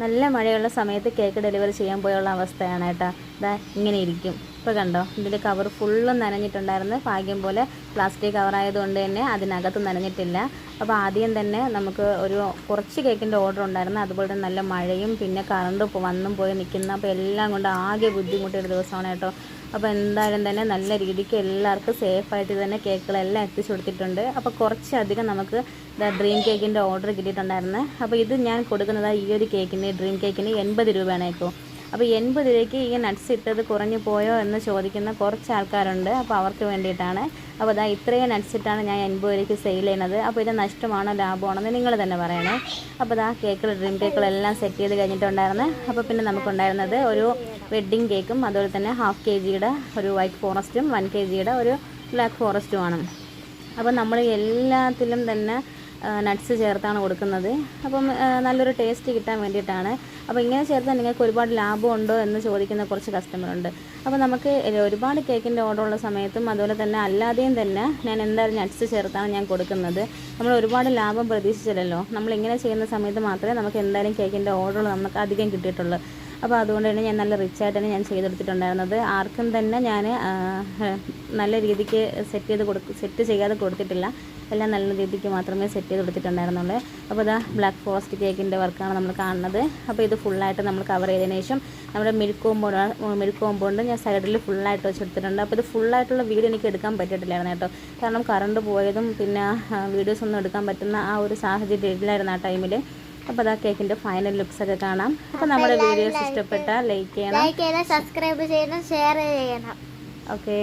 നല്ല മഴയുള്ള സമയത്ത് കേക്ക് ഡെലിവറി ചെയ്യാൻ പോയുള്ള അവസ്ഥയാണ് കേട്ടോ. ഇതാ ഇങ്ങനെ ഇരിക്കും. ഇപ്പോൾ കണ്ടോ, ഇതിൻ്റെ കവർ ഫുള്ളും നനഞ്ഞിട്ടുണ്ടായിരുന്നു. ഭാഗ്യം പോലെ പ്ലാസ്റ്റിക് കവറായതുകൊണ്ട് തന്നെ അതിനകത്ത് നനഞ്ഞിട്ടില്ല. അപ്പോൾ ആദ്യം തന്നെ നമുക്ക് കുറച്ച് കേക്കിൻ്റെ ഓർഡർ ഉണ്ടായിരുന്നു. അതുപോലെ തന്നെ നല്ല മഴയും പിന്നെ കറണ്ട് വന്നും പോയി നിൽക്കുന്ന, അപ്പോൾ എല്ലാം കൊണ്ട് ആകെ ബുദ്ധിമുട്ടിയൊരു ദിവസമാണ് കേട്ടോ. അപ്പോൾ എന്തായാലും തന്നെ നല്ല രീതിക്ക് എല്ലാവർക്കും സേഫായിട്ട് തന്നെ കേക്കുകളെല്ലാം എത്തിച്ചു കൊടുത്തിട്ടുണ്ട്. അപ്പോൾ കുറച്ചധികം നമുക്ക് ഡ്രീം കേക്കിൻ്റെ ഓർഡർ കിട്ടിയിട്ടുണ്ടായിരുന്നു. അപ്പോൾ ഇത് ഞാൻ കൊടുക്കുന്നത് ഈ ഒരു കേക്കിന്, ഡ്രീം കേക്കിന് 80 രൂപയാണ് ഇപ്പോൾ. അപ്പോൾ 80 രൂപയ്ക്ക് ഈ നട്ട്സ് ഇട്ടത് കുറഞ്ഞു പോയോ എന്ന് ചോദിക്കുന്ന കുറച്ച് ആൾക്കാരുണ്ട്. അപ്പോൾ അവർക്ക് വേണ്ടിയിട്ടാണ്. അപ്പോൾ അതാ ഇത്രയും നട്ട്സ് ഇട്ടാണ് ഞാൻ 80 രൂപയ്ക്ക് സെയിൽ ചെയ്യുന്നത്. അപ്പോൾ ഇത് നഷ്ടമാണോ ലാഭമാണോ എന്ന് നിങ്ങൾ തന്നെ പറയണേ. അപ്പോൾ അതാ ഡ്രീം കേക്കുകളെല്ലാം സെറ്റ് ചെയ്ത് കഴിഞ്ഞിട്ടുണ്ടായിരുന്നു. അപ്പോൾ പിന്നെ നമുക്കുണ്ടായിരുന്നത് ഒരു വെഡ്ഡിങ് കേക്കും അതുപോലെ തന്നെ 1/2 kg ഒരു വൈറ്റ് ഫോറസ്റ്റും 1 kg ഒരു ബ്ലാക്ക് ഫോറസ്റ്റുമാണ്. അപ്പോൾ നമ്മൾ എല്ലാത്തിലും തന്നെ നട്ട്സ് ചേർത്താണ് കൊടുക്കുന്നത്. അപ്പം നല്ലൊരു ടേസ്റ്റ് കിട്ടാൻ വേണ്ടിയിട്ടാണ്. അപ്പോൾ ഇങ്ങനെ ചേർത്താൽ നിങ്ങൾക്ക് ഒരുപാട് ലാഭമുണ്ടോ എന്ന് ചോദിക്കുന്ന കുറച്ച് കസ്റ്റമറുണ്ട്. അപ്പോൾ നമുക്ക് ഒരുപാട് കേക്കിൻ്റെ ഓർഡർ ഉള്ള സമയത്തും അതുപോലെ തന്നെ അല്ലാതെയും തന്നെ ഞാൻ എന്തായാലും നട്ട്സ് ചേർത്താണ് ഞാൻ കൊടുക്കുന്നത്. നമ്മൾ ഒരുപാട് ലാഭം പ്രതീക്ഷിച്ചില്ലല്ലോ. നമ്മളിങ്ങനെ ചെയ്യുന്ന സമയത്ത് മാത്രമേ നമുക്ക് എന്തായാലും കേക്കിൻ്റെ ഓർഡർ നമുക്ക് അധികം കിട്ടിയിട്ടുള്ളൂ. അപ്പോൾ അതുകൊണ്ട് തന്നെ ഞാൻ നല്ല റിച്ചായിട്ട് തന്നെ ഞാൻ ചെയ്തെടുത്തിട്ടുണ്ടായിരുന്നത്. ആർക്കും തന്നെ ഞാൻ നല്ല രീതിക്ക് സെറ്റ് ചെയ്യാതെ കൊടുത്തിട്ടില്ല. എല്ലാം നല്ല രീതിക്ക് മാത്രമേ സെറ്റ് ചെയ്ത് കൊടുത്തിട്ടുണ്ടായിരുന്നുള്ളൂ. അപ്പോൾ ഇതാ ബ്ലാക്ക് ഫോറസ്റ്റ് കേക്കിൻ്റെ വർക്കാണ് നമ്മൾ കാണുന്നത്. അപ്പോൾ ഇത് ഫുള്ളായിട്ട് നമ്മൾ കവർ ചെയ്തതിന് ശേഷം നമ്മുടെ മിൽക്ക് കോമ്പൗണ്ട് ഞാൻ സൈഡിൽ ഫുള്ളായിട്ട് വെച്ചെടുത്തിട്ടുണ്ട്. അപ്പോൾ ഇത് ഫുള്ളായിട്ടുള്ള വീഡിയോ എനിക്ക് എടുക്കാൻ പറ്റിയിട്ടില്ലായിരുന്നു കേട്ടോ. കാരണം കറണ്ട് പോയതും പിന്നെ വീഡിയോസ് ഒന്നും എടുക്കാൻ പറ്റുന്ന ആ ഒരു സാഹചര്യം ഇല്ലായിരുന്നു ആ ടൈമിൽ. അപ്പോൾ അതാ കേക്കിൻ്റെ ഫൈനൽ ലുക്സ് ഒക്കെ കാണാം. അപ്പോൾ നമ്മുടെ വീഡിയോസ് ഇഷ്ടപ്പെട്ടാൽ ലൈക്ക് ചെയ്യണം, സബ്സ്ക്രൈബ് ചെയ്യണം, ഷെയർ ചെയ്യണം. ഓക്കെ.